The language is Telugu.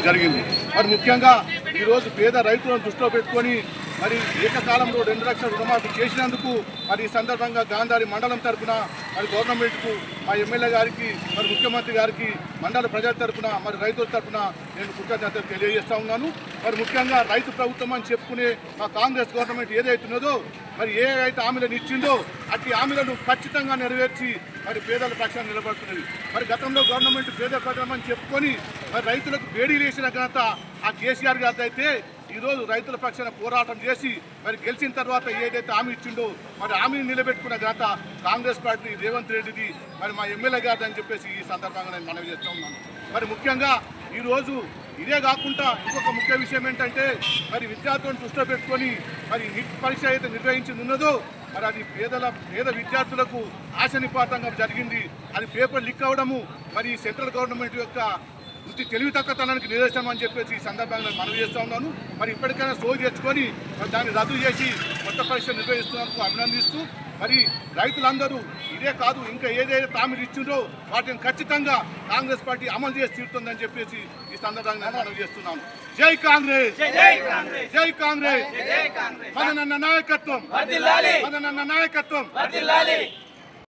జరిగింది. మరి ముఖ్యంగా ఈరోజు పేద రైతులను దృష్టిలో పెట్టుకొని మరి ఏకకాలంలో 2 లక్షల రుణమాఫీ చేసినందుకు మరి ఈ సందర్భంగా గాంధారి మండలం తరఫున మరి గవర్నమెంట్కు మా ఎమ్మెల్యే గారికి మరి ముఖ్యమంత్రి గారికి మండల ప్రజల తరఫున మరి రైతుల తరఫున నేను కృతజ్ఞతలు తెలియజేస్తా ఉన్నాను. మరి ముఖ్యంగా రైతు ప్రభుత్వం అని చెప్పుకునే మా కాంగ్రెస్ గవర్నమెంట్ ఏదైతున్నదో మరి ఏ అయితే హామీలను ఇచ్చిందో అట్టి హామీలను ఖచ్చితంగా నెరవేర్చి మరి పేదల పక్షాన్ని నిలబడుతున్నది. మరి గతంలో గవర్నమెంట్ పేద ప్రజలమని చెప్పుకొని మరి రైతులకు వేడీలు వేసిన ఘనత ఆ కేసీఆర్ గారి అయితే ఈరోజు రైతుల పక్షాన పోరాటం చేసి మరి గెలిచిన తర్వాత ఏదైతే హామీ ఇచ్చిండో మరి హామీని నిలబెట్టుకున్న ఘనత కాంగ్రెస్ పార్టీ రేవంత్ రెడ్డిది మరి మా ఎమ్మెల్యే గారిది అని చెప్పేసి ఈ సందర్భంగా నేను మనవి చేస్తూ ఉన్నాను. మరి ముఖ్యంగా ఈరోజు ఇదే కాకుండా ఇంకొక ముఖ్య విషయం ఏంటంటే మరి విద్యార్థులను దృష్టిలో పెట్టుకొని మరి నీట్ పరీక్ష అయితే నిర్వహించింది ఉన్నదో మరి అది పేద విద్యార్థులకు ఆశనిపాతంగా జరిగింది. అది పేపర్ లీక్ అవ్వడము మరి సెంట్రల్ గవర్నమెంట్ యొక్క వృత్తి తెలివి తక్కువతనానికి నిదర్శనం అని చెప్పేసి ఈ సందర్భంగా మనవి చేస్తూ ఉన్నాను. మరి ఇప్పటికైనా సోయి తెచ్చుకొని మరి దాన్ని రద్దు చేసి కొత్త పరీక్ష నిర్వహిస్తున్నందుకు అభినందిస్తూ మరి రైతులందరూ ఇదే కాదు ఇంకా ఏదైతే హామీలు ఇచ్చిందో వాటిని ఖచ్చితంగా కాంగ్రెస్ పార్టీ అమలు చేసి తీరుతుందని చెప్పేసి ఈ సందర్భంగా మనవి చేస్తున్నాను. జై కాంగ్రెస్, జై కాంగ్రెస్, మన నాయకత్వం, మన నాయకత్వం.